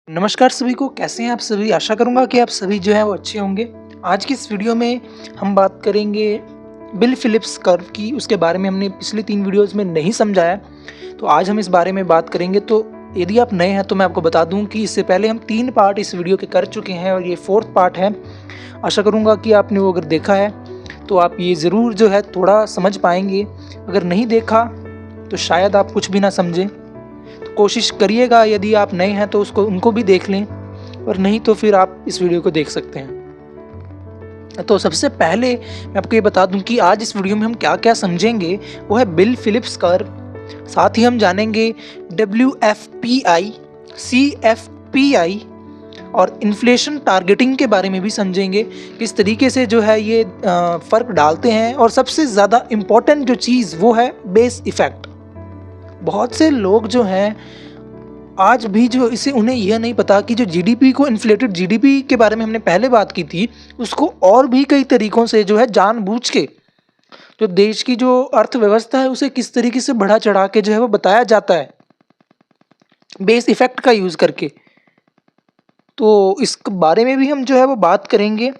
नमस्कार सभी को, कैसे हैं आप सभी? आशा करूँगा कि आप सभी जो है वो अच्छे होंगे। आज की इस वीडियो में हम बात करेंगे बिल फिलिप्स कर्व की। उसके बारे में हमने पिछले 3 वीडियोज़ में नहीं समझाया, तो आज हम इस बारे में बात करेंगे। तो यदि आप नए हैं तो मैं आपको बता दूँ कि इससे पहले हम 3 पार्ट इस वीडियो के कर चुके हैं और ये 4th पार्ट है। आशा करूँगा कि आपने वो अगर देखा है तो आप ये ज़रूर जो है थोड़ा समझ पाएँगे। अगर नहीं देखा तो शायद आप कुछ भी ना समझें। कोशिश करिएगा, यदि आप नए हैं तो उनको भी देख लें, और नहीं तो फिर आप इस वीडियो को देख सकते हैं। तो सबसे पहले मैं आपको ये बता दूं कि आज इस वीडियो में हम क्या क्या समझेंगे। वो है बिल फिलिप्स कर्व, साथ ही हम जानेंगे WFPI, CFPI और इन्फ्लेशन टारगेटिंग के बारे में भी समझेंगे, किस तरीके से जो है ये फ़र्क डालते हैं। और सबसे ज़्यादा इम्पोर्टेंट जो चीज़ वो है बेस इफ़ेक्ट। बहुत से लोग जो हैं आज भी जो इसे उन्हें यह नहीं पता कि जो जीडीपी को, इन्फ्लेटेड जीडीपी के बारे में हमने पहले बात की थी, उसको और भी कई तरीकों से जो है जानबूझ के जो देश की जो अर्थव्यवस्था है उसे किस तरीके से बढ़ा चढ़ा के जो है वो बताया जाता है बेस इफेक्ट का यूज़ करके। तो इस बारे में भी हम जो है वो बात करेंगे।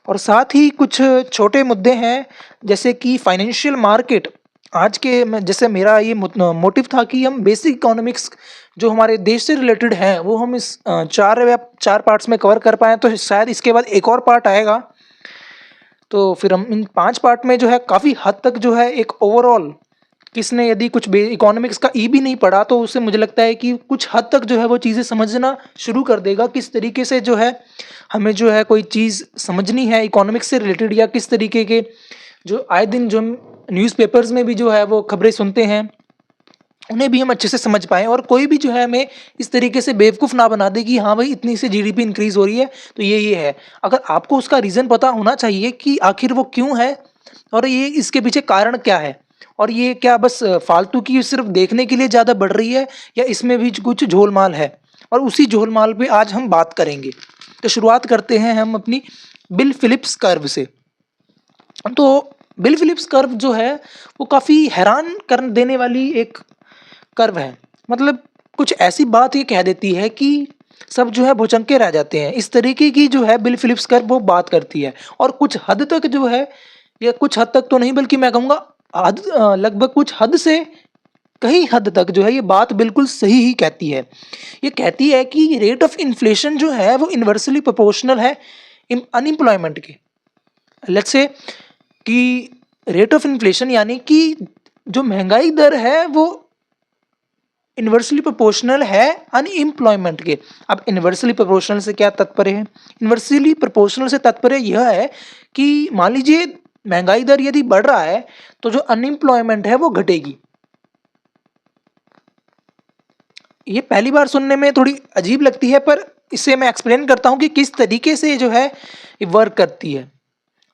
और साथ ही कुछ छोटे मुद्दे हैं, जैसे कि फाइनेंशियल मार्केट। आज के जैसे मेरा ये मोटिव था कि हम बेसिक इकोनॉमिक्स जो हमारे देश से रिलेटेड हैं वो हम इस 4 पार्ट्स में कवर कर पाएँ। तो शायद इसके बाद एक और पार्ट आएगा, तो फिर हम इन 5 पार्ट में जो है काफ़ी हद तक जो है एक ओवरऑल, किसने यदि कुछ इकोनॉमिक्स का ई भी नहीं पढ़ा तो उससे मुझे लगता है कि कुछ हद तक जो है वो चीज़ें समझना शुरू कर देगा। किस तरीके से जो है हमें जो है कोई चीज़ समझनी है इकोनॉमिक्स से रिलेटेड, या किस तरीके के जो आए दिन जो हम न्यूज़पेपर्स में भी जो है वो खबरें सुनते हैं उन्हें भी हम अच्छे से समझ पाएँ, और कोई भी जो है हमें इस तरीके से बेवकूफ़ ना बना दे कि हाँ भाई इतनी से जीडीपी इंक्रीज़ हो रही है तो ये है। अगर आपको उसका रीज़न पता होना चाहिए कि आखिर वो क्यों है और ये इसके पीछे कारण क्या है, और ये क्या बस फालतू की सिर्फ देखने के लिए ज़्यादा बढ़ रही है, या इसमें भी कुछ झोलमाल है, और उसी झोलमाल पे आज हम बात करेंगे। तो शुरुआत करते हैं हम अपनी बिल फिलिप्स कर्व से। तो बिल फिलिप्स कर्व जो है वो काफ़ी हैरान कर देने वाली एक कर्व है। मतलब कुछ ऐसी बात ये कह देती है कि सब जो है भौचक्के रह जाते हैं। इस तरीके की जो है बिल फिलिप्स कर्व वो बात करती है, और कुछ हद तक जो है, या कुछ हद तक तो नहीं बल्कि मैं कहूँगा लगभग कुछ हद से कहीं हद तक जो है ये बात बिल्कुल सही ही कहती है। ये कहती है कि रेट ऑफ इन्फ्लेशन जो है वो इन्वर्सली प्रोपोर्शनल है अनएम्प्लॉयमेंट के। लेट्स से कि रेट ऑफ इन्फ्लेशन यानी कि जो महंगाई दर है वो इन्वर्सली प्रोपोर्शनल है अनएम्प्लॉयमेंट के। अब इन्वर्सली प्रोपोर्शनल से क्या तात्पर्य है? इन्वर्सली प्रोपोर्शनल से तात्पर्य यह है कि मान लीजिए महंगाई दर यदि बढ़ रहा है तो जो अनएम्प्लॉयमेंट है वो घटेगी। ये पहली बार सुनने में थोड़ी अजीब लगती है, पर इसे मैं एक्सप्लेन करता हूँ कि किस तरीके से जो है ये वर्क करती है।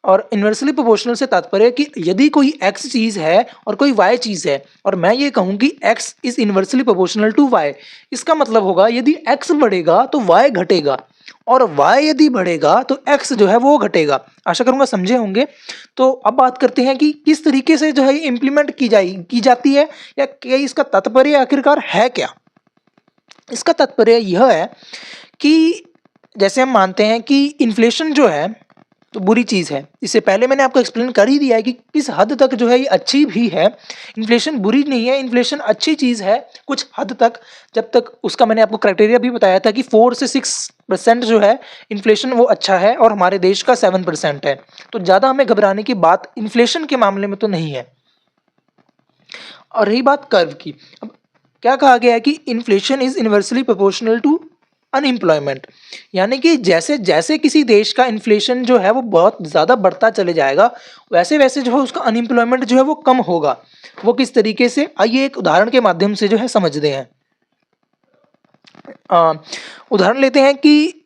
और इन्वर्सली प्रोपोर्शनल से तात्पर्य कि यदि कोई x चीज़ है और कोई y चीज़ है, और मैं ये कहूँ कि x is inversely proportional to y, इसका मतलब होगा यदि x बढ़ेगा तो y घटेगा, और y यदि बढ़ेगा तो x जो है वो घटेगा। आशा करूँगा समझे होंगे। तो अब बात करते हैं कि किस तरीके से जो है ये इम्प्लीमेंट की जाती है, या क्या इसका तात्पर्य आखिरकार है क्या। इसका तात्पर्य यह है कि जैसे हम मानते हैं कि इन्फ्लेशन जो है तो बुरी चीज़ है। इससे पहले मैंने आपको एक्सप्लेन कर ही दिया है कि किस हद तक जो है ये अच्छी भी है। इन्फ्लेशन बुरी नहीं है, इन्फ्लेशन अच्छी चीज़ है कुछ हद तक, जब तक उसका मैंने आपको क्राइटेरिया भी बताया था कि 4 से 6% जो है इन्फ्लेशन वो अच्छा है, और हमारे देश का 7% है। तो ज़्यादा हमें घबराने की बात इन्फ्लेशन के मामले में तो नहीं है। और रही बात कर्व की, अब क्या कहा गया है कि inflation is inversely proportional to unemployment, यानी कि जैसे जैसे किसी देश का इन्फ्लेशन जो है वो बहुत ज़्यादा बढ़ता चले जाएगा, वैसे वैसे जो है उसका अनएम्प्लॉयमेंट जो है वो कम होगा। वो किस तरीके से, आइए एक उदाहरण के माध्यम से जो है समझते हैं। उदाहरण लेते हैं कि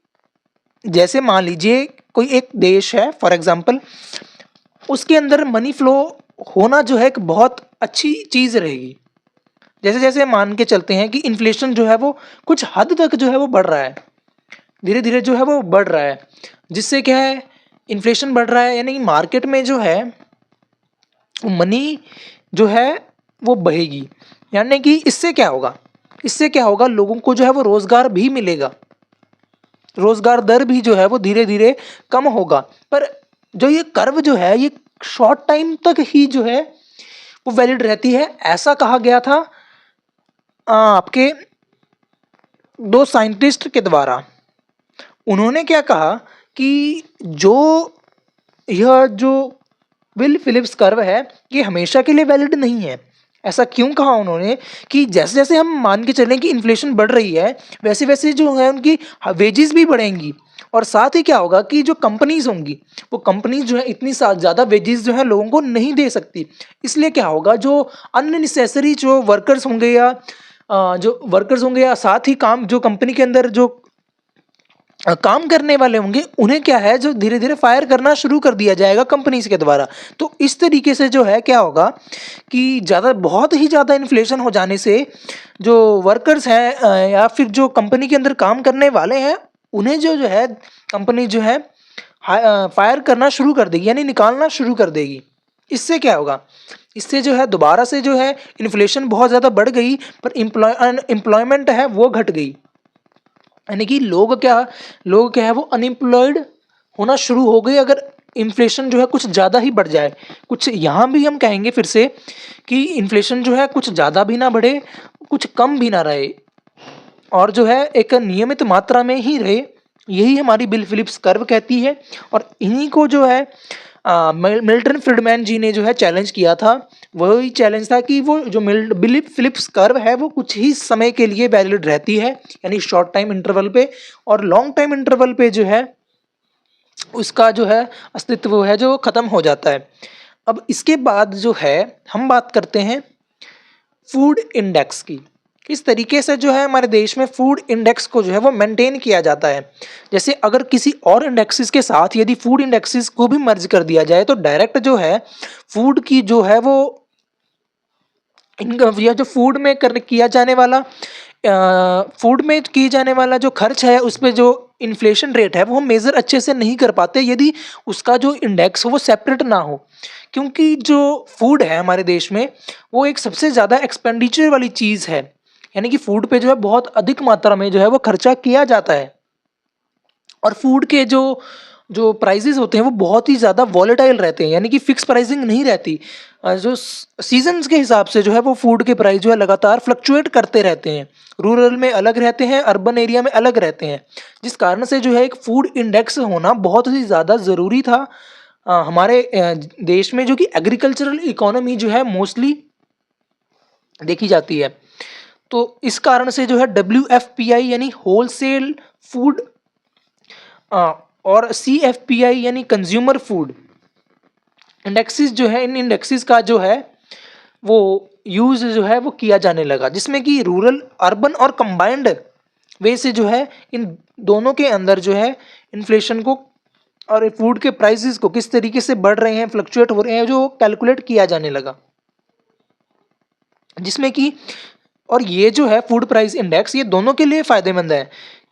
जैसे मान लीजिए कोई एक देश है फॉर एग्जांपल, उसके अंदर मनी फ्लो होना जो है एक बहुत अच्छी चीज़ रहेगी। जैसे जैसे मान के चलते हैं कि इन्फ्लेशन जो है वो कुछ हद तक जो है वो बढ़ रहा है, धीरे धीरे जो है वो बढ़ रहा है, जिससे क्या है इन्फ्लेशन बढ़ रहा है, यानी कि मार्केट में जो है मनी जो है वो बहेगी। यानी कि इससे क्या होगा, लोगों को जो है वो रोज़गार भी मिलेगा। रोज़गार दर भी जो है वो धीरे-धीरे कम होगा। पर जो ये कर्व जो है ये शॉर्ट टाइम तक ही जो है वो वैलिड रहती है, ऐसा कहा गया था आपके 2 साइंटिस्ट के द्वारा। उन्होंने क्या कहा कि जो यह जो विल फिलिप्स कर्व है ये हमेशा के लिए वैलिड नहीं है। ऐसा क्यों कहा उन्होंने कि जैसे-जैसे हम मान के चलें कि इन्फ्लेशन बढ़ रही है, वैसे-वैसे जो है उनकी वेजेस भी बढ़ेंगी और साथ ही क्या होगा कि जो कंपनीज़ होंगी, वो कंपनीज़ जो है इतनी सा ज़्यादा वेजेस जो है लोगों को नहीं दे सकती। इसलिए क्या होगा जो अननेसेसरी जो वर्कर्स होंगे या साथ ही काम जो कंपनी के अंदर जो काम करने वाले होंगे, उन्हें क्या है जो धीरे-धीरे फायर करना शुरू कर दिया जाएगा कंपनीज़ के द्वारा। तो इस तरीके से जो है क्या होगा कि बहुत ही ज़्यादा इन्फ्लेशन हो जाने से जो वर्कर्स हैं या फिर जो कंपनी के अंदर काम करने वाले हैं, उन्हें जो है कंपनी जो है फायर करना शुरू कर देगी यानी निकालना शुरू कर देगी। इससे क्या होगा? इससे जो है दोबारा से जो है इन्फ्लेशन बहुत ज़्यादा बढ़ गई पर एम्प्लॉयमेंट है वो घट गई। यानी कि लोग क्या है वो अनएम्प्लॉयड होना शुरू हो गए अगर इन्फ्लेशन जो है कुछ ज़्यादा ही बढ़ जाए। कुछ यहाँ भी हम कहेंगे फिर से कि इन्फ्लेशन जो है कुछ ज़्यादा भी ना बढ़े, कुछ कम भी ना रहे और जो है एक नियमित मात्रा में ही रहे। यही हमारी बिल फिलिप्स कर्व कहती है और इन्हीं को जो है मिल्टन फ्रीडमैन जी ने जो है चैलेंज किया था। वही चैलेंज था कि वो जो बिल फिलिप्स कर्व है वो कुछ ही समय के लिए वैलिड रहती है यानी शॉर्ट टाइम इंटरवल पे और लॉन्ग टाइम इंटरवल पे जो है उसका जो है अस्तित्व है जो ख़त्म हो जाता है। अब इसके बाद जो है हम बात करते हैं फूड इंडेक्स की। किस तरीके से जो है हमारे देश में फूड इंडेक्स को जो है वो मेंटेन किया जाता है। जैसे अगर किसी और इंडेक्सेस के साथ यदि फूड इंडेक्सेस को भी मर्ज कर दिया जाए तो डायरेक्ट जो है फूड की जो है वो इनकम या जो फूड में कर किया जाने वाला फूड में किए जाने वाला जो खर्च है उस पे जो इन्फ्लेशन रेट है वो हम मेज़र अच्छे से नहीं कर पाते यदि उसका जो इंडेक्स हो वो सेपरेट ना हो। क्योंकि जो फूड है हमारे देश में वो एक सबसे ज़्यादा एक्सपेंडिचर वाली चीज़ है। यानी कि फूड पे जो है बहुत अधिक मात्रा में जो है वो खर्चा किया जाता है और फूड के जो प्राइसेस होते हैं वो बहुत ही ज़्यादा वॉलेटाइल रहते हैं यानी कि फिक्स प्राइसिंग नहीं रहती। जो सीजन्स के हिसाब से जो है वो फूड के प्राइस जो है लगातार फ्लक्चुएट करते रहते हैं। रूरल में अलग रहते हैं, अर्बन एरिया में अलग रहते हैं, जिस कारण से जो है एक फूड इंडेक्स होना बहुत ही ज़्यादा ज़रूरी था हमारे देश में जो कि एग्रीकल्चरल इकोनॉमी जो है मोस्टली देखी जाती है। तो इस कारण से जो है WFPI यानी होलसेल फूड और CFPI यानी कंज्यूमर फूड इंडेक्सेस जो है इन इंडेक्सेस का जो है वो यूज़ जो है वो किया जाने लगा जिसमें कि रूरल अर्बन और कंबाइंड वे से जो है इन दोनों के अंदर जो है इन्फ्लेशन को और फूड के प्राइसेस को किस तरीके से बढ़ रहे हैं फ्लक्चुएट हो रहे हैं जो कैलकुलेट किया जाने लगा। जिसमें कि और ये जो है फूड प्राइस इंडेक्स ये दोनों के लिए फ़ायदेमंद है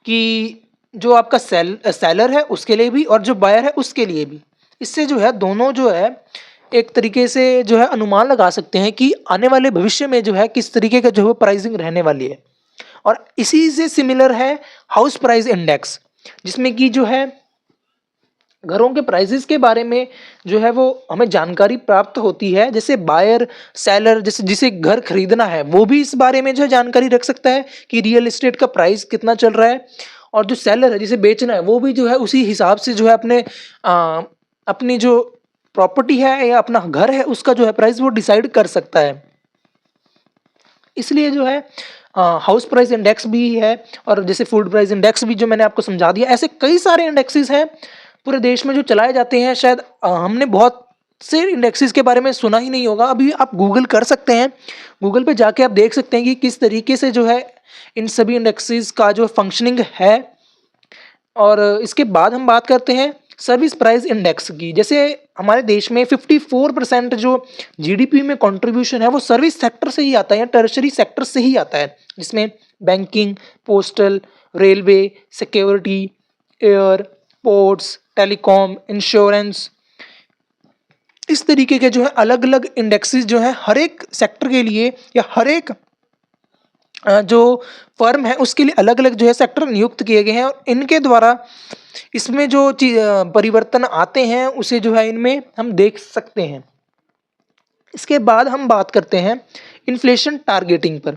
कि जो आपका सेलर है उसके लिए भी और जो बायर है उसके लिए भी। इससे जो है दोनों जो है एक तरीके से जो है अनुमान लगा सकते हैं कि आने वाले भविष्य में जो है किस तरीके का जो है प्राइसिंग रहने वाली है। और इसी से सिमिलर है हाउस प्राइस इंडेक्स जिसमें कि जो है घरों के प्राइसेस के बारे में जो है वो हमें जानकारी प्राप्त होती है। जैसे बायर सेलर जैसे जिसे घर खरीदना है वो भी इस बारे में जो है जानकारी रख सकता है कि रियल एस्टेट का प्राइस कितना चल रहा है और जो सेलर है जिसे बेचना है वो भी जो है उसी हिसाब से जो है अपनी जो प्रॉपर्टी है या अपना घर है उसका जो है प्राइस वो डिसाइड कर सकता है। इसलिए जो है हाउस प्राइस इंडेक्स भी है और जैसे फूड प्राइस इंडेक्स भी जो मैंने आपको समझा दिया। ऐसे कई सारे इंडेक्सेस हैं पूरे देश में जो चलाए जाते हैं। शायद हमने बहुत से इंडेक्सेस के बारे में सुना ही नहीं होगा। अभी आप गूगल कर सकते हैं, गूगल पे जाके आप देख सकते हैं कि किस तरीके से जो है इन सभी इंडेक्सेस का जो फंक्शनिंग है। और इसके बाद हम बात करते हैं सर्विस प्राइस इंडेक्स की। जैसे हमारे देश में 54% जो GDP में कंट्रीब्यूशन है वो सर्विस सेक्टर से ही आता है या टर्शरी सेक्टर से ही आता है, जिसमें banking, postal, railway, security, air, ports, telecom, insurance, इस तरीके के जो है अलग अलग इंडेक्सेस जो है हर एक सेक्टर के लिए या हर एक जो फर्म है उसके लिए अलग-अलग जो है सेक्टर नियुक्त किए गए हैं और इनके द्वारा इसमें जो परिवर्तन आते हैं उसे जो है इनमें हम देख सकते हैं। इसके बाद हम बात करते हैं इन्फ्लेशन टारगेटिंग पर।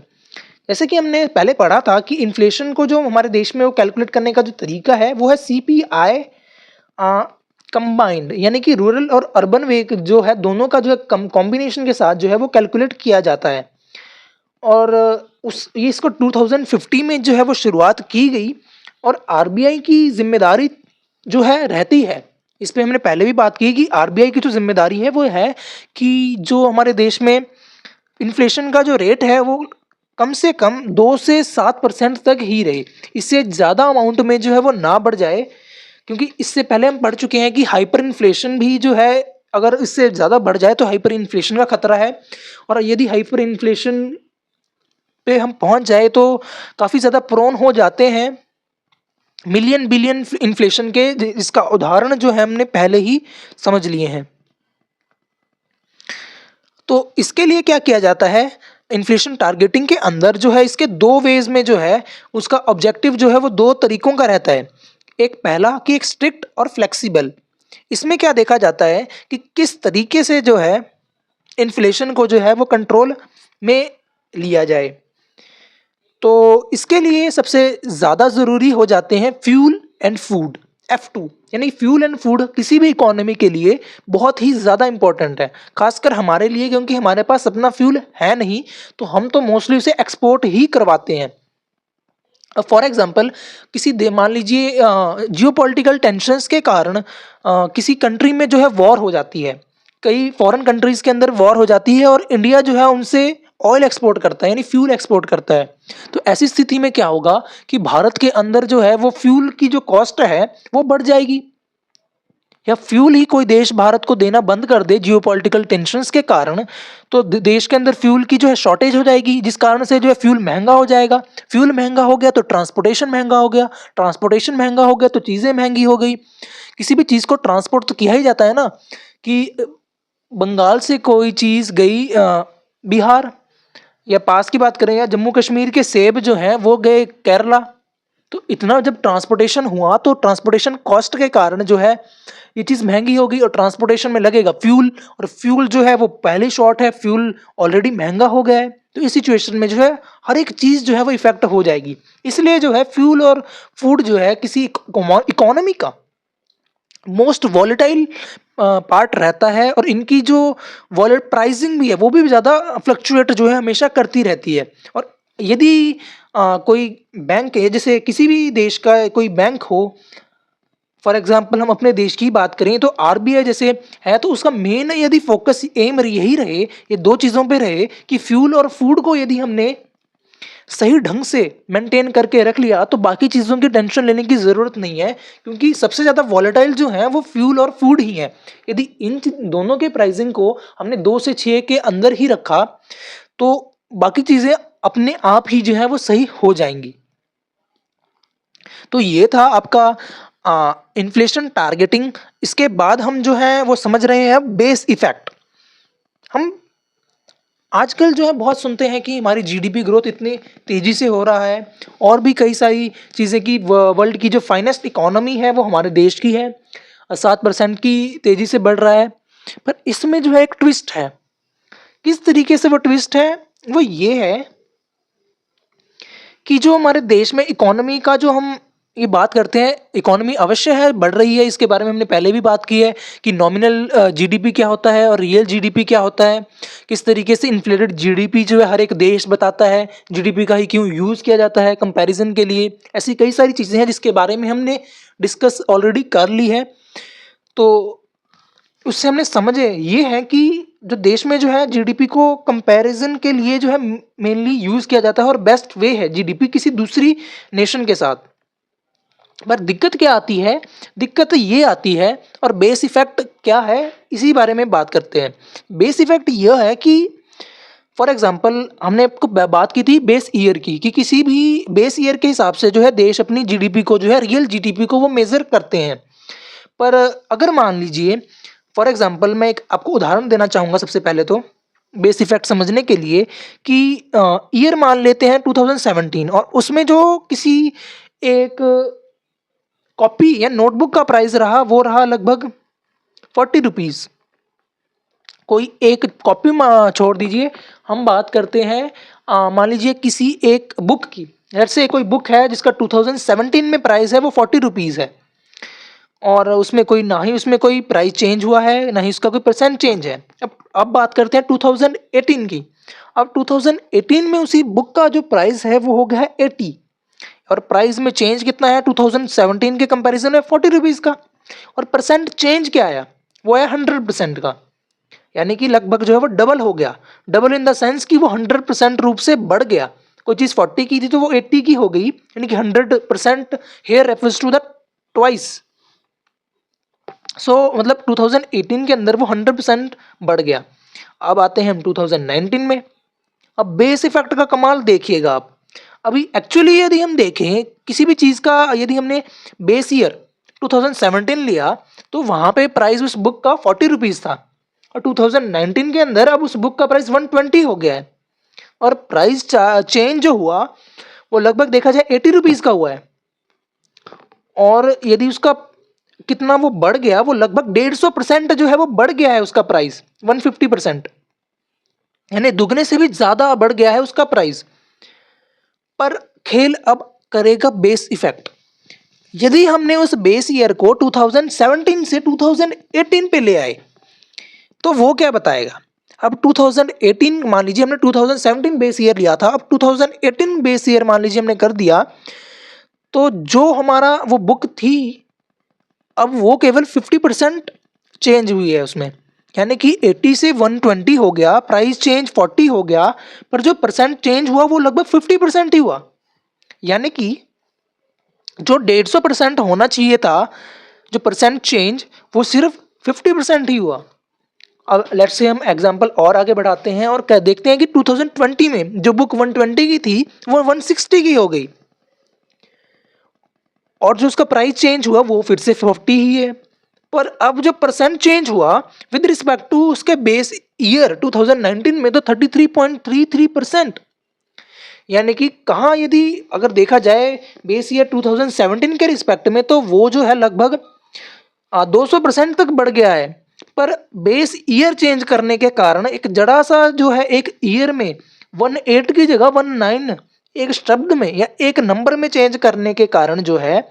जैसे कि हमने पहले पढ़ा था कि इन्फ्लेशन को जो हमारे देश में वो कैलकुलेट करने का जो तरीका है वो है सीपीआई कंबाइंड, यानी कि रूरल और अर्बन वे जो है दोनों का जो है कॉम्बिनेशन के साथ जो है वो कैलकुलेट किया जाता है। और उस ये इसको 2050 में जो है वो शुरुआत की गई और आरबीआई की जिम्मेदारी जो है रहती है। इस पे हमने पहले भी बात की कि आरबीआई की जो जिम्मेदारी है वो है कि जो हमारे देश में इन्फ्लेशन का जो रेट है वो कम से कम 2 से 7% तक ही रहे। इससे ज़्यादा अमाउंट में जो है वो ना बढ़ जाए, क्योंकि इससे पहले हम पढ़ चुके हैं कि हाइपर इन्फ्लेशन भी जो है अगर इससे ज़्यादा बढ़ जाए तो हाइपर इन्फ्लेशन का खतरा है। और यदि हाइपर इन्फ्लेशन पे हम पहुंच जाए तो काफ़ी ज़्यादा प्रोन हो जाते हैं मिलियन बिलियन इन्फ्लेशन के, जिसका उदाहरण जो है हमने पहले ही समझ लिए हैं। तो इसके लिए क्या किया जाता है, इन्फ्लेशन टारगेटिंग के अंदर जो है इसके 2 वेज में जो है उसका ऑब्जेक्टिव जो है वो 2 तरीकों का रहता है। एक पहला कि एक स्ट्रिक्ट और फ्लेक्सिबल। इसमें क्या देखा जाता है कि किस तरीके से जो है इन्फ्लेशन को जो है वो कंट्रोल में लिया जाए। तो इसके लिए सबसे ज़्यादा ज़रूरी हो जाते हैं फ्यूल एंड फूड, F2, यानी फ्यूल एंड फूड किसी भी इकोनॉमी के लिए बहुत ही ज़्यादा इंपॉर्टेंट है, खासकर हमारे लिए, क्योंकि हमारे पास अपना फ्यूल है नहीं तो हम तो मोस्टली उसे एक्सपोर्ट ही करवाते हैं। फॉर एग्जांपल किसी दे मान लीजिए जियोपॉलिटिकल टेंशन्स के कारण किसी कंट्री में जो है वॉर हो जाती है, कई फॉरेन कंट्रीज़ के अंदर वॉर हो जाती है और इंडिया जो है उनसे ऑयल एक्सपोर्ट करता है, यानी फ्यूल एक्सपोर्ट करता है। तो ऐसी स्थिति में क्या होगा कि भारत के अंदर जो है वो फ्यूल की जो कॉस्ट है वो बढ़ जाएगी, या फ्यूल ही कोई देश भारत को देना बंद कर दे जियोपॉलिटिकल टेंशन्स के कारण, तो देश के अंदर फ्यूल की जो है शॉर्टेज हो जाएगी, जिस कारण से जो है फ्यूल महंगा हो जाएगा। फ्यूल महंगा हो गया तो ट्रांसपोर्टेशन महंगा हो गया, ट्रांसपोर्टेशन महंगा हो गया तो चीज़ें महंगी हो गई। किसी भी चीज़ को ट्रांसपोर्ट तो किया ही जाता है ना, कि बंगाल से कोई चीज़ गई बिहार, या पास की बात करें या जम्मू कश्मीर के सेब जो हैं वो गए केरला। तो इतना जब ट्रांसपोर्टेशन हुआ तो ट्रांसपोर्टेशन कॉस्ट के कारण जो है ये चीज़ महंगी हो गई और ट्रांसपोर्टेशन में लगेगा फ्यूल, और फ्यूल जो है वो पहले शॉर्ट है, फ्यूल ऑलरेडी महंगा हो गया है। तो इस सिचुएशन में जो है हर एक चीज़ जो है वो इफेक्ट हो जाएगी। इसलिए जो है फ्यूल और फूड जो है किसी इकोनॉमी का मोस्ट वॉलेटाइल पार्ट रहता है, और इनकी जो वॉलेट प्राइसिंग भी है वो भी ज़्यादा फ्लक्चुएट जो है हमेशा करती रहती है। और यदि कोई बैंक है, जैसे किसी भी देश का कोई बैंक हो, फॉर एग्जांपल हम अपने देश की बात करें तो आरबीआई जैसे है, तो उसका मेन यदि फोकस एम यही रहे, ये 2 चीज़ों पे रहे कि फ्यूल और फूड को यदि हमने सही ढंग से मेंटेन करके रख लिया तो बाकी चीज़ों की टेंशन लेने की ज़रूरत नहीं है, क्योंकि सबसे ज़्यादा वॉलेटाइल जो है वो फ्यूल और फूड ही है। यदि इन दोनों के प्राइसिंग को हमने 2 से 6 के अंदर ही रखा तो बाकी चीज़ें अपने आप ही जो है वो सही हो जाएंगी। तो ये था आपका इन्फ्लेशन टारगेटिंग। इसके बाद हम जो है वो समझ रहे हैं बेस इफेक्ट। हम आजकल जो है बहुत सुनते हैं कि हमारी जीडीपी ग्रोथ इतनी तेज़ी से हो रहा है, और भी कई सारी चीज़ें कि वर्ल्ड की जो फाइनेस्ट इकोनॉमी है वो हमारे देश की है, 7% की तेज़ी से बढ़ रहा है। पर इसमें जो है एक ट्विस्ट है। किस तरीके से वो ट्विस्ट है, वो ये है कि जो हमारे देश में इकोनॉमी का जो हम ये बात करते हैं, इकोनॉमी अवश्य है बढ़ रही है, इसके बारे में हमने पहले भी बात की है कि नॉमिनल जीडीपी क्या होता है और रियल जीडीपी क्या होता है, किस तरीके से इन्फ्लेटेड जीडीपी जो है हर एक देश बताता है, जीडीपी का ही क्यों यूज़ किया जाता है कंपैरिजन के लिए। ऐसी कई सारी चीज़ें हैं जिसके बारे में हमने डिस्कस ऑलरेडी कर ली है। तो उससे हमने समझे ये है कि जो देश में जो है जीडीपी को कंपैरिजन के लिए जो है मेनली यूज़ किया जाता है, और बेस्ट वे है जीडीपी किसी दूसरी नेशन के साथ। पर दिक्कत क्या आती है, दिक्कत ये आती है, और बेस इफेक्ट क्या है इसी बारे में बात करते हैं। बेस इफेक्ट यह है कि फॉर एग्जांपल हमने आपको बात की थी बेस ईयर की, कि किसी भी बेस ईयर के हिसाब से जो है देश अपनी जीडीपी को जो है रियल जीडीपी को वो मेज़र करते हैं। पर अगर मान लीजिए फॉर एग्जांपल मैं एक आपको उदाहरण देना चाहूँगा सबसे पहले तो, बेस इफेक्ट समझने के लिए कि ईयर मान लेते हैं 2017 और उसमें जो किसी एक कॉपी या नोटबुक का प्राइस रहा वो रहा लगभग 40 रुपीज़। कोई एक कॉपी छोड़ दीजिए, हम बात करते हैं मान लीजिए किसी एक बुक की। जैसे कोई बुक है जिसका 2017 में प्राइस है वो 40 रुपीज़ है और उसमें कोई ना ही उसमें कोई प्राइस चेंज हुआ है ना ही उसका कोई परसेंट चेंज है। अब बात करते हैं 2018 की। अब 2018 में उसी बुक का जो प्राइस है वो हो गया है 80 और प्राइस में चेंज कितना है 2017 के कंपैरिजन में 40 रुपीज़ का। और परसेंट चेंज क्या आया, वो आया 100% का, यानी कि लगभग जो है वो डबल हो गया। डबल इन द सेंस कि वो 100% रूप से बढ़ गया। कोई चीज़ 40 की थी तो वो 80 की हो गई, यानी कि 100% here refers to the twice. So मतलब 2018 के अंदर वो 100% बढ़ गया। अब आते हैं हम 2019 में। अब बेस इफेक्ट का कमाल देखिएगा आप। अभी एक्चुअली यदि हम देखें किसी भी चीज़ का, यदि हमने बेस ईयर 2017 लिया तो वहाँ पे प्राइस उस बुक का 40 रुपीज़ था और 2019 के अंदर अब उस बुक का प्राइस 120 हो गया है और प्राइस चेंज जो हुआ वो लगभग देखा जाए 80 रुपीज़ का हुआ है। और यदि उसका कितना वो बढ़ गया, वो लगभग 150% जो है वो बढ़ गया है उसका प्राइस, 150%, यानी दुगने से भी ज़्यादा बढ़ गया है उसका प्राइस। पर खेल अब करेगा बेस इफेक्ट। यदि हमने उस बेस ईयर को 2017 से 2018 पे ले आए तो वो क्या बताएगा। अब 2018 मान लीजिए हमने 2017 बेस ईयर लिया था, अब 2018 बेस ईयर मान लीजिए हमने कर दिया, तो जो हमारा वो बुक थी अब वो केवल 50% चेंज हुई है उसमें, यानी कि 80 से 120 हो गया, प्राइस चेंज 40 हो गया, पर जो परसेंट चेंज हुआ वो लगभग 50% ही हुआ। यानी कि जो 150% होना चाहिए था जो परसेंट चेंज, वो सिर्फ 50% ही हुआ। अब लेट्स से हम एग्जांपल और आगे बढ़ाते हैं और क्या देखते हैं कि 2020 में जो बुक 120 की थी वो 160 की हो गई और जो उसका प्राइस चेंज हुआ वो फिर से 50 ही है। पर अब जो परसेंट चेंज हुआ विद रिस्पेक्ट टू उसके बेस ईयर 2019 में तो 33.33%, यानी कि कहाँ यदि अगर देखा जाए बेस ईयर 2017 के रिस्पेक्ट में तो वो जो है लगभग 200% तक बढ़ गया है। पर बेस ईयर चेंज करने के कारण एक जड़ा सा जो है एक ईयर में 18 की जगह 19 एक शब्द में या एक नंबर में चेंज करने के कारण जो है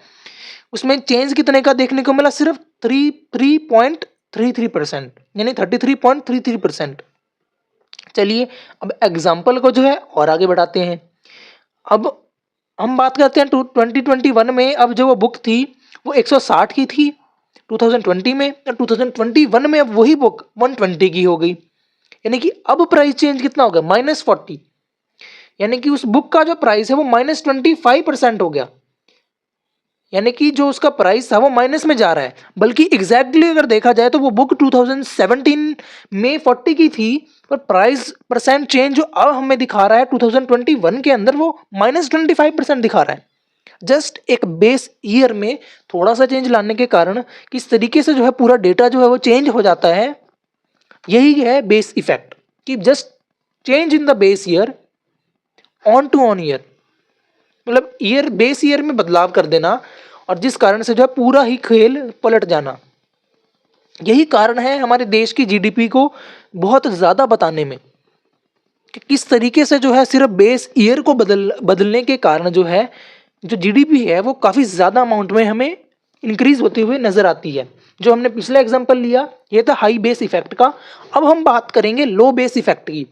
उसमें चेंज कितने का देखने को मिला, सिर्फ 3.33%, यानी 33.33%। चलिए अब एग्जाम्पल को जो है और आगे बढ़ाते हैं। अब हम बात करते हैं 2021 में। अब जो वो बुक थी वो 160 की थी 2020 में, 2021 में अब वही बुक 120 की हो गई, यानी कि अब प्राइस चेंज कितना हो गया, -40, यानी कि उस बुक का जो प्राइस है वो -25% हो गया, यानी कि जो उसका प्राइस था वो माइनस में जा रहा है। बल्कि एग्जैक्टली अगर देखा जाए तो वो बुक 2017 में 40 की थी, पर प्राइस परसेंट चेंज जो अब हमें दिखा रहा है 2021 के अंदर वो -25% दिखा रहा है। जस्ट एक बेस ईयर में थोड़ा सा चेंज लाने के कारण किस तरीके से जो है पूरा डेटा जो है वो चेंज हो जाता है, यही है बेस इफेक्ट, कि just change in the base year on to on year, मतलब ईयर बेस ईयर में बदलाव कर देना और जिस कारण से जो है पूरा ही खेल पलट जाना। यही कारण है हमारे देश की जीडीपी को बहुत ज़्यादा बताने में कि किस तरीके से जो है सिर्फ बेस ईयर को बदलने के कारण जो है जो जीडीपी है वो काफ़ी ज़्यादा अमाउंट में हमें इंक्रीज होते हुए नज़र आती है। जो हमने पिछला एग्जाम्पल लिया ये था हाई बेस इफेक्ट का। अब हम बात करेंगे लो बेस इफेक्ट की,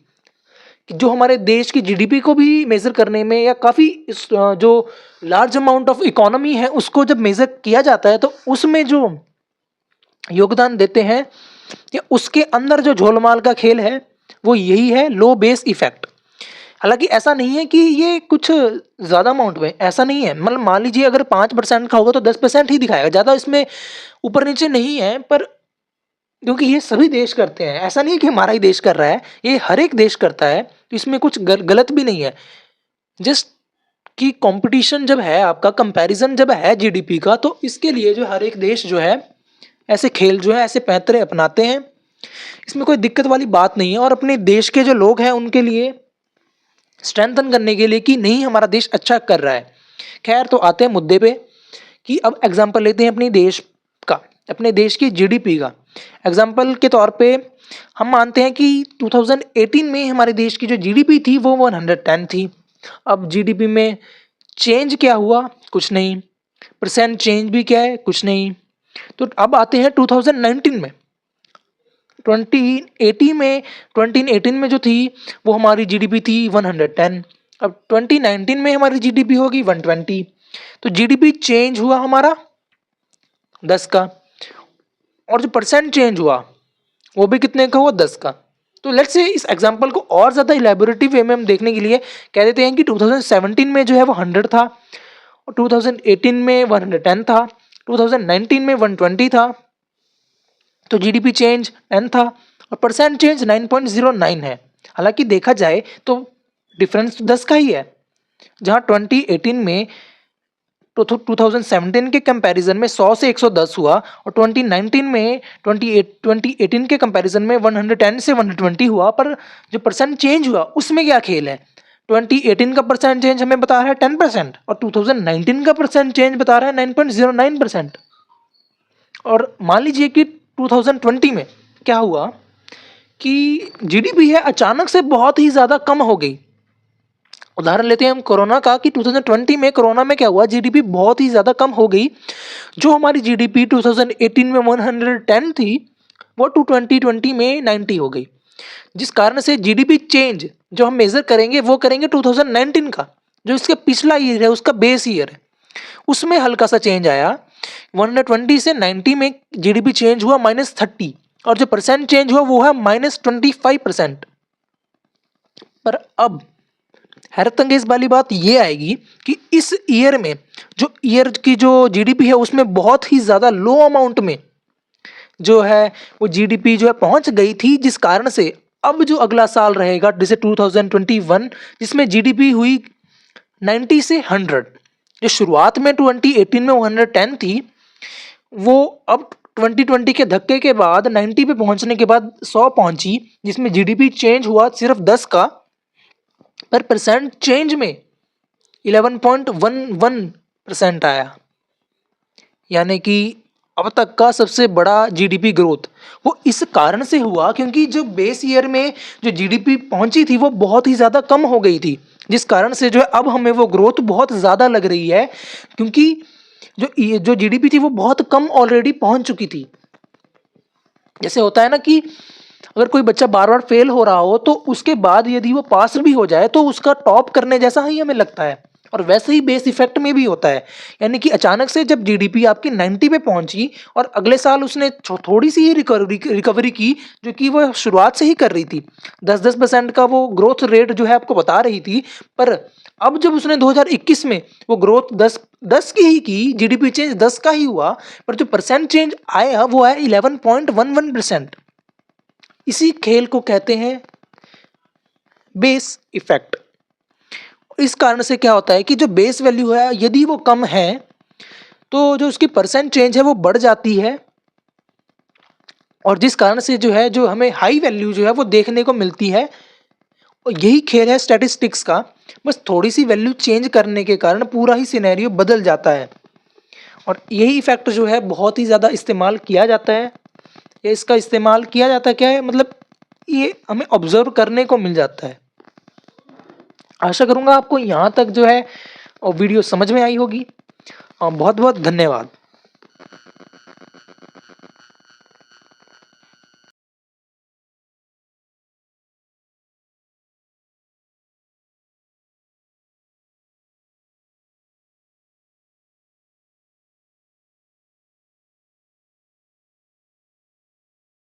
जो हमारे देश की जीडीपी को भी मेज़र करने में या काफ़ी जो लार्ज अमाउंट ऑफ इकोनॉमी है उसको जब मेज़र किया जाता है तो उसमें जो योगदान देते हैं या उसके अंदर जो झोलमाल का खेल है वो यही है लो बेस इफेक्ट। हालांकि ऐसा नहीं है कि ये कुछ ज़्यादा अमाउंट में, ऐसा नहीं है। मतलब मान लीजिए अगर 5% का होगा तो 10% ही दिखाएगा, ज़्यादा इसमें ऊपर नीचे नहीं है। पर क्योंकि ये सभी देश करते हैं, ऐसा नहीं है कि हमारा ही देश कर रहा है, ये हर एक देश करता है, तो इसमें कुछ गलत भी नहीं है। जस्ट कि कंपटीशन जब है, आपका कंपैरिजन जब है जीडीपी का, तो इसके लिए जो हर एक देश जो है ऐसे खेल जो है ऐसे पैंतरे अपनाते हैं इसमें कोई दिक्कत वाली बात नहीं है और अपने देश के जो लोग हैं उनके लिए स्ट्रेंथन करने के लिए कि नहीं हमारा देश अच्छा कर रहा है। खैर तो आते हैं मुद्दे पे कि अब एग्जांपल लेते हैं अपने देश का, अपने देश की जीडीपी का। एग्जांपल के तौर पे हम मानते हैं कि 2018 में हमारे देश की जो जीडीपी थी वो 110 थी। अब जीडीपी में चेंज क्या हुआ? कुछ नहीं। परसेंट चेंज भी क्या है? कुछ नहीं। तो अब आते हैं 2019 में। 2018 में जो थी वो हमारी जीडीपी थी 110। अब 2019 में हमारी जीडीपी होगी 120। तो जीडीपी चेंज हुआ हमारा 10 का, और जो परसेंट चेंज हुआ वो भी कितने का हुआ? 10 का। तो लेट्स से इस एग्जांपल को और ज़्यादा इलेबोरेटिव वे में हम देखने के लिए कह देते हैं कि 2017 में जो है वो 100 था, और 2018 में 110 था, 2019 में 120 था। तो जीडीपी चेंज 10 था और परसेंट चेंज 9.09 है। हालांकि देखा जाए तो डिफरेंस तो 10 का ही है। जहां 2018 में तो 2017 के कंपैरिजन में 100 से 110 हुआ, और 2019 में 2018 के कंपैरिजन में 110 से 120 हुआ। पर जो परसेंट चेंज हुआ उसमें क्या खेल है? 2018 का परसेंट चेंज हमें बता रहा है 10% और 2019 का परसेंट चेंज बता रहा है 9.09%। और मान लीजिए कि 2020 में क्या हुआ कि जीडीपी है अचानक से बहुत ही ज़्यादा कम हो गई। उदाहरण लेते हैं हम कोरोना का कि 2020 में कोरोना में क्या हुआ, जीडीपी बहुत ही ज़्यादा कम हो गई। जो हमारी जीडीपी 2018 में 110 थी वो 2020 में 90 हो गई, जिस कारण से जीडीपी चेंज जो हम मेज़र करेंगे वो करेंगे 2019 का, जो इसका पिछला ईयर है, उसका बेस ईयर है, उसमें हल्का सा चेंज आया। 120 से 90 में जीडीपी चेंज हुआ -30, और जो परसेंट चेंज हुआ वो है -25%। पर अब हैरतअंगेज वाली बात ये आएगी कि इस ईयर में जो ईयर की जो जीडीपी है उसमें बहुत ही ज़्यादा लो अमाउंट में जो है वो जीडीपी जो है पहुंच गई थी, जिस कारण से अब जो अगला साल रहेगा जैसे 2021 जिसमें जीडीपी हुई 90 से 100। जो शुरुआत में 2018 में 110 थी वो अब 2020 के धक्के के बाद 90 पे पहुंचने के बाद 100 पहुंची, जिसमें जीडीपी चेंज हुआ सिर्फ 10 का, पर परसेंट चेंज में 11.11% आया। यानी कि अब तक का सबसे बड़ा जीडीपी ग्रोथ वो इस कारण से हुआ क्योंकि जो बेस ईयर में जो जीडीपी पहुंची थी वो बहुत ही ज़्यादा कम हो गई थी, जिस कारण से जो है अब हमें वो ग्रोथ बहुत ज़्यादा लग रही है, क्योंकि जो जीडीपी थी वो बहुत कम ऑलरेडी पहुंच चुकी थी। जैसे होता है ना कि अगर कोई बच्चा बार बार फेल हो रहा हो तो उसके बाद यदि वो पास भी हो जाए तो उसका टॉप करने जैसा ही हमें लगता है, और वैसे ही बेस इफेक्ट में भी होता है। यानी कि अचानक से जब जीडीपी आपकी 90 पे पहुंची और अगले साल उसने थोड़ी सी ही रिकवरी की, जो कि वो शुरुआत से ही कर रही थी, 10% का वो ग्रोथ रेट जो है आपको बता रही थी। पर अब जब उसने 2021 में वो ग्रोथ 10 की ही की, जीडीपी चेंज 10 का ही हुआ, पर जो परसेंट चेंज आया वो है 11.11%। इसी खेल को कहते हैं बेस इफेक्ट। इस कारण से क्या होता है कि जो बेस वैल्यू है यदि वो कम है तो जो उसकी परसेंट चेंज है वो बढ़ जाती है, और जिस कारण से जो है जो हमें हाई वैल्यू जो है वो देखने को मिलती है। और यही खेल है स्टैटिस्टिक्स का, बस थोड़ी सी वैल्यू चेंज करने के कारण पूरा ही सिनेरियो बदल जाता है। और यही इफेक्ट जो है बहुत ही ज़्यादा इस्तेमाल किया जाता है। ये इसका इस्तेमाल किया जाता है क्या है, मतलब ये हमें ऑब्जर्व करने को मिल जाता है। आशा करूँगा आपको यहाँ तक जो है वीडियो समझ में आई होगी। बहुत बहुत धन्यवाद।